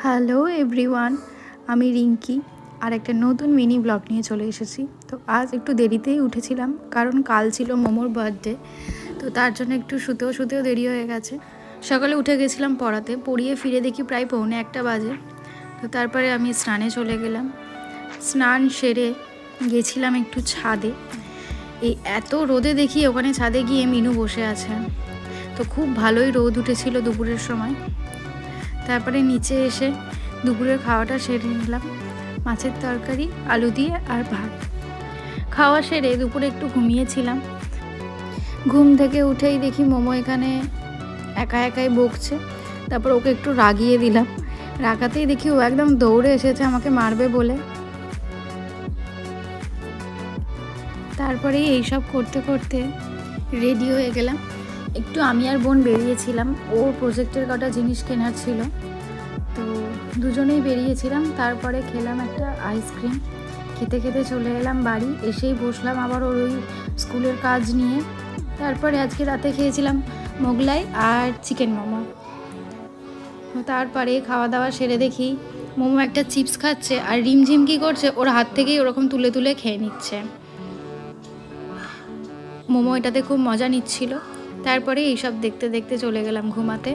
Hello everyone, আমি রিঙ্কি আর একটা নতুন মিনি ব্লগ নিয়ে চলে এসেছি। তো আজ একটু দেরিতেই উঠেছিলাম কারণ কাল ছিল মোমোর বার্থডে। তো তার জন্য একটু শুতেও দেরি হয়ে গেছে। সকালে উঠে গেছিলাম পড়াতে, পড়িয়ে ফিরে দেখি প্রায় 1:45 বাজে। তো তারপরে আমি স্নানে চলে গেলাম। স্নান সেরে গেছিলাম একটু ছাদে। এই এত রোদে দেখি ওখানে ছাদে গিয়ে মিনু বসে আছে। তো খুব ভালোই রোদ উঠেছিল দুপুরের সময়। তারপরে নিচে এসে দুপুরের খাওয়াটা সেরে নিলাম, মাছের তরকারি আলু দিয়ে আর ভাত। খাওয়া সেরে দুপুরে একটু ঘুমিয়েছিলাম। ঘুম থেকে উঠেই দেখি মোমো এখানে একাই বকছে। তারপর ওকে একটু রাগিয়ে দিলাম। রাগাতেই দেখি ও একদম দৌড়ে এসেছে আমাকে মারবে বলে। তারপরেই এইসব করতে করতে রেডি হয়ে গেলাম। একটু আমি আর বোন বেরিয়েছিলাম, ওর প্রজেক্টের কটা জিনিস কেনার ছিল, তো দুজনেই বেরিয়েছিলাম। তারপরে খেলাম একটা আইসক্রিম, খেতে খেতে চলে এলাম বাড়ি। এসেই বসলাম আবার ওর ওই স্কুলের কাজ নিয়ে। তারপরে আজকে রাতে খেয়েছিলাম মোগলাই আর চিকেন মোমো। তারপরে খাওয়া দাওয়া সেরে দেখি মোমো একটা চিপস খাচ্ছে আর রিমঝিম কী করছে, ওর হাত থেকেই ওরকম তুলে তুলে খেয়ে নিচ্ছে। মোমো এটাতে খুব মজা নিচ্ছিল। তারপরে এইসব দেখতে দেখতে চলে গেলাম ঘুমাতে।